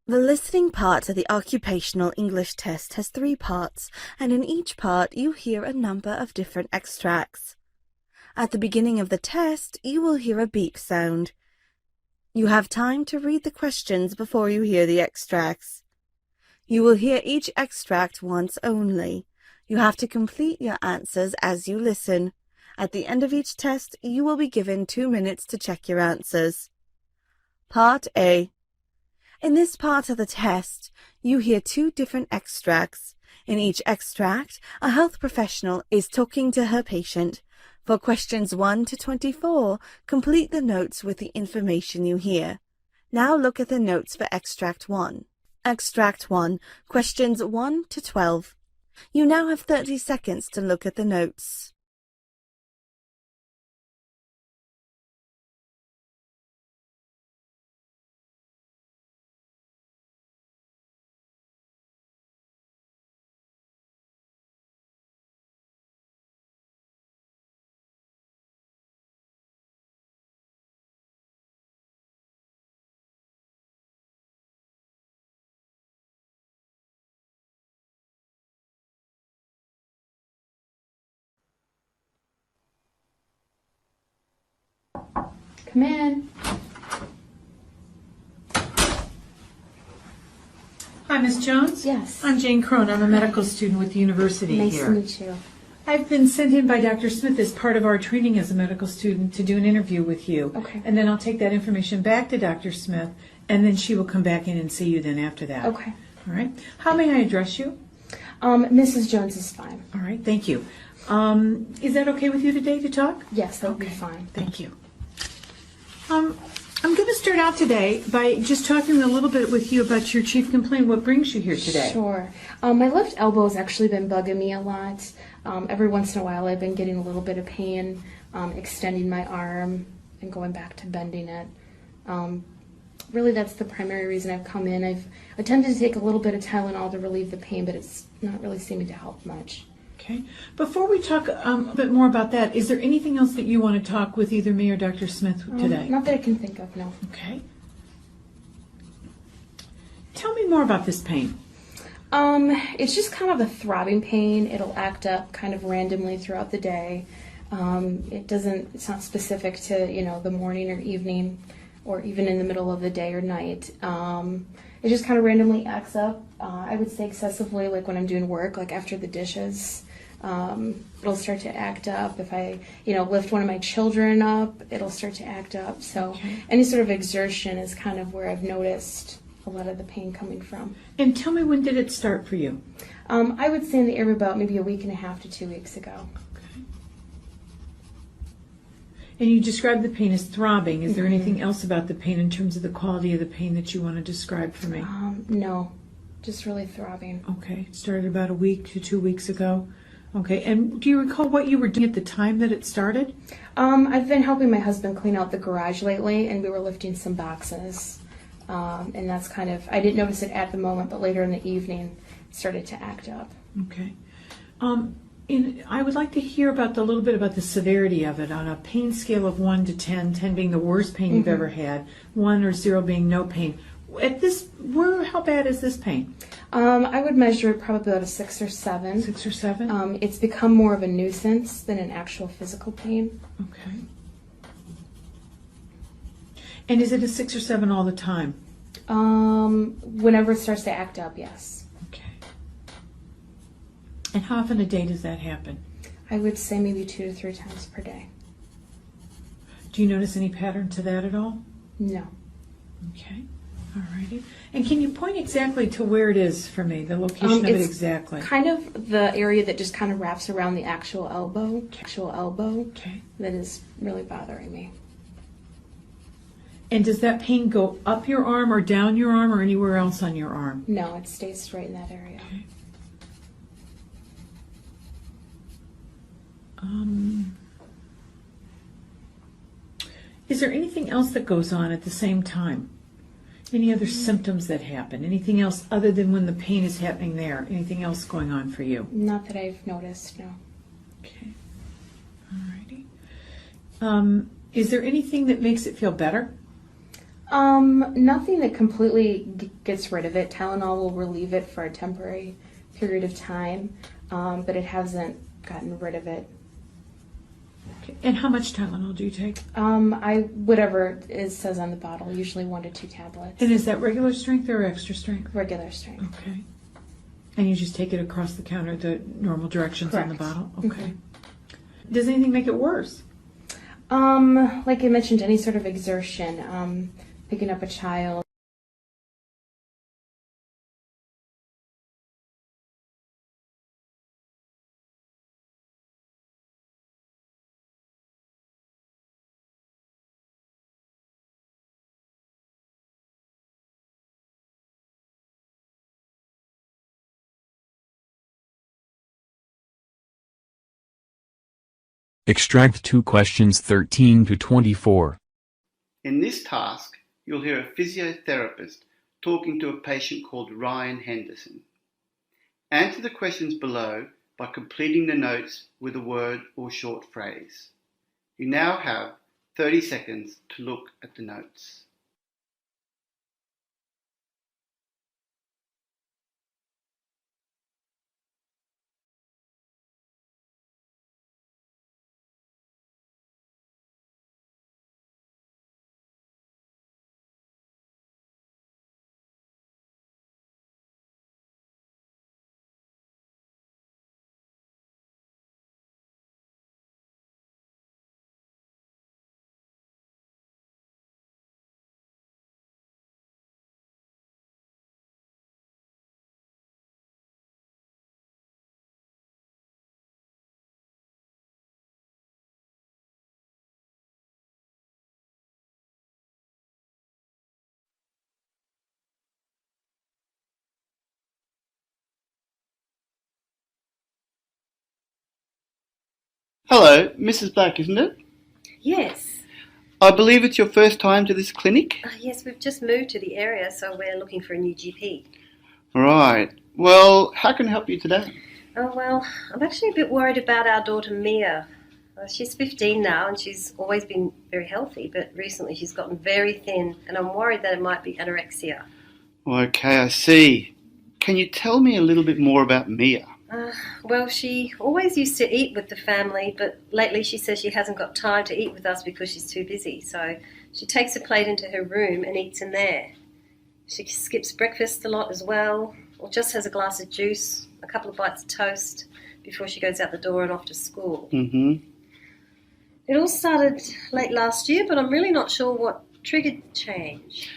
The listening part of the Occupational English test has 3 parts, and in each part you hear a number of different extracts. At the beginning of the test, you will hear a beep sound. You have time to read the questions before you hear the extracts. You will hear each extract once only. You have to complete your answers as you listen. At the end of each test, you will be given 2 minutes to check your answers. Part A. In this part of the test, you hear 2 different extracts. In each extract, a health professional is talking to her patient. For questions 1 to 24, complete the notes with the information you hear. Now look at the notes for Extract 1. Extract 1, questions 1 to 12. You now have 30 seconds to look at the notes. Come in. Hi, Ms. Jones? Yes. I'm Jane Crone. I'm a medical student with the university Nice here. to meet you. I've been sent in by Dr. Smith as part of our training as a medical student to do an interview with you. Okay. And then I'll take that information back to Dr. Smith, and then she will come back in and see you then after that. Okay. All right. How may I address you? Mrs. Jones is fine. All right. Thank you. Is that okay with you today to talk? Yes, that would be fine. Thank you. I'm going to start out today by just talking a little bit with you about your chief complaint. What brings you here today? Sure. My left elbow has actually been bugging me a lot. Every once in a while I've been getting a little bit of pain, extending my arm and going back to bending it. Really, that's the primary reason I've come in. I've attempted to take a little bit of Tylenol to relieve the pain, but it's not really seeming to help much. Okay. Before we talk a bit more about that, is there anything else that you want to talk with either me or Dr. Smith today? Not that I can think of, no. Okay. Tell me more about this pain. It's just kind of a throbbing pain. It'll act up kind of randomly throughout the day. It's not specific to, the morning or evening or even in the middle of the day or night. It just kind of randomly acts up. I would say excessively, like when I'm doing work, like after the dishes. It'll start to act up. If I, lift one of my children up, it'll start to act up. So any sort of exertion is kind of where I've noticed a lot of the pain coming from. And tell me, when did it start for you? I would say in the area about maybe a week and a half to 2 weeks ago. Okay. And you described the pain as throbbing. Is there anything else about the pain in terms of the quality of the pain that you want to describe for me? No, just really throbbing. Okay. It started about a week to 2 weeks ago. Okay. And do you recall what you were doing at the time that it started? I've been helping my husband clean out the garage lately, and we were lifting some boxes. And that's kind of, I didn't notice it at the moment, but later in the evening it started to act up. Okay. I would like to hear about a little bit about the severity of it on a pain scale of 1 to 10, 10 being the worst pain you've ever had, 1 or 0 being no pain. How bad is this pain? I would measure it probably about a 6 or 7. 6 or 7? It's become more of a nuisance than an actual physical pain. Okay. And is it a 6 or 7 all the time? Whenever it starts to act up, yes. Okay. And how often a day does that happen? I would say maybe 2 to 3 times per day. Do you notice any pattern to that at all? No. Okay. All righty. And can you point exactly to where it is for me, the location of it exactly? Kind of the area that just kind of wraps around the actual elbow. Okay. That is really bothering me. And does that pain go up your arm or down your arm or anywhere else on your arm? No, it stays right in that area. Okay. Is there anything else that goes on at the same time? Any other symptoms that happen? Anything else other than when the pain is happening there? Anything else going on for you? Not that I've noticed, no. Okay. All righty. Is there anything that makes it feel better? Nothing that completely gets rid of it. Tylenol will relieve it for a temporary period of time, but it hasn't gotten rid of it. Okay. And how much Tylenol do you take? Whatever it says on the bottle, usually 1 to 2 tablets. And is that regular strength or extra strength? Regular strength. Okay. And you just take it across the counter, the normal directions on the Correct. bottle? Okay. Does anything make it worse? Like I mentioned, any sort of exertion, picking up a child. Extract 2 questions 13 to 24. In this task, you'll hear a physiotherapist talking to a patient called Ryan Henderson. Answer the questions below by completing the notes with a word or short phrase. You now have 30 seconds to look at the notes. Hello, Mrs. Black, isn't it? Yes. I believe it's your first time to this clinic? Yes, we've just moved to the area, so we're looking for a new GP. Right. Well, how can I help you today? Oh, well, I'm actually a bit worried about our daughter Mia. She's 15 now and she's always been very healthy, but recently she's gotten very thin and I'm worried that it might be anorexia. Okay, I see. Can you tell me a little bit more about Mia? Well, she always used to eat with the family, but lately she says she hasn't got time to eat with us because she's too busy. So she takes a plate into her room and eats in there. She skips breakfast a lot as well, or just has a glass of juice, a couple of bites of toast before she goes out the door and off to school. Mm-hmm. It all started late last year, but I'm really not sure what triggered the change.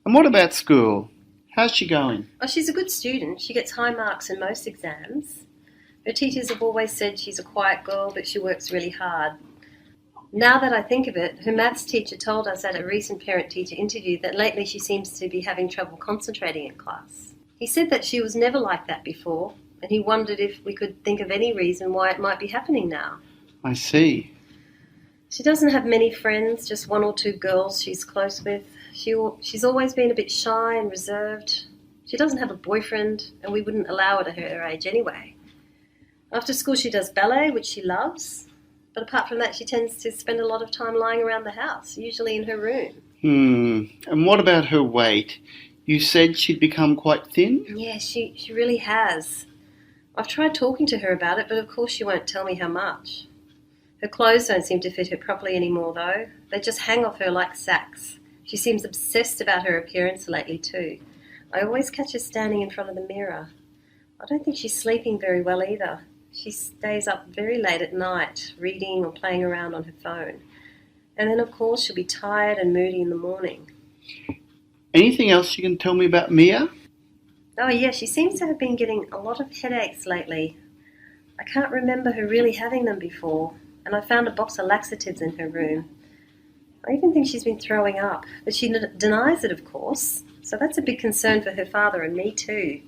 And what about school? How's she going? Oh, she's a good student. She gets high marks in most exams. Her teachers have always said she's a quiet girl, but she works really hard. Now that I think of it, her maths teacher told us at a recent parent-teacher interview that lately she seems to be having trouble concentrating in class. He said that she was never like that before, and he wondered if we could think of any reason why it might be happening now. I see. She doesn't have many friends, just 1 or 2 girls she's close with. She's always been a bit shy and reserved. She doesn't have a boyfriend, and we wouldn't allow it at her age anyway. After school she does ballet, which she loves, but apart from that she tends to spend a lot of time lying around the house, usually in her room. And what about her weight? You said she'd become quite thin? Yeah, she really has. I've tried talking to her about it, but of course she won't tell me how much. Her clothes don't seem to fit her properly anymore, though. They just hang off her like sacks. She seems obsessed about her appearance lately, too. I always catch her standing in front of the mirror. I don't think she's sleeping very well either. She stays up very late at night, reading or playing around on her phone. And then, of course, she'll be tired and moody in the morning. Anything else you can tell me about Mia? Oh, yeah, she seems to have been getting a lot of headaches lately. I can't remember her really having them before, and I found a box of laxatives in her room. I even think she's been throwing up, but she denies it, of course, so that's a big concern for her father and me too.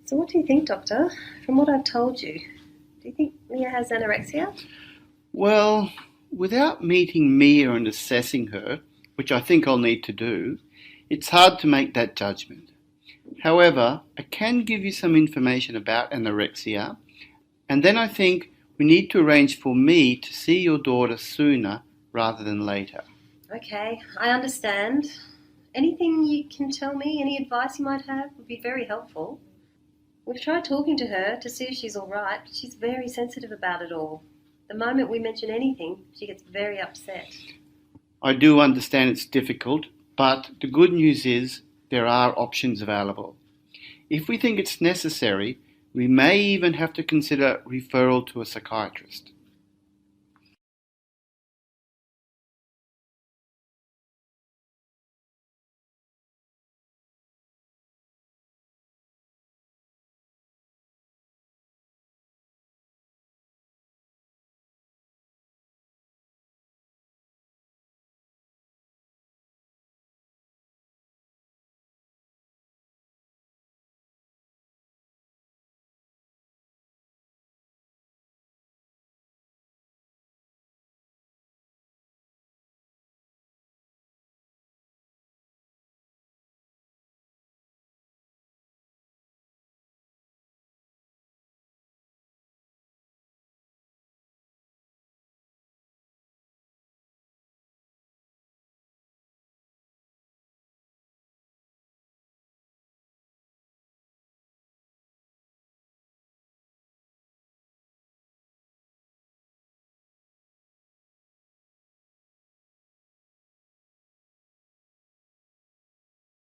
So what do you think, Doctor? From what I've told you, do you think Mia has anorexia? Well, without meeting Mia and assessing her, which I think I'll need to do, it's hard to make that judgment. However, I can give you some information about anorexia, and then I think we need to arrange for me to see your daughter sooner rather than later. Okay, I understand. Anything you can tell me, any advice you might have would be very helpful. We've tried talking to her to see if she's all right, but she's very sensitive about it all. The moment we mention anything, she gets very upset. I do understand it's difficult, but the good news is there are options available. If we think it's necessary, we may even have to consider referral to a psychiatrist.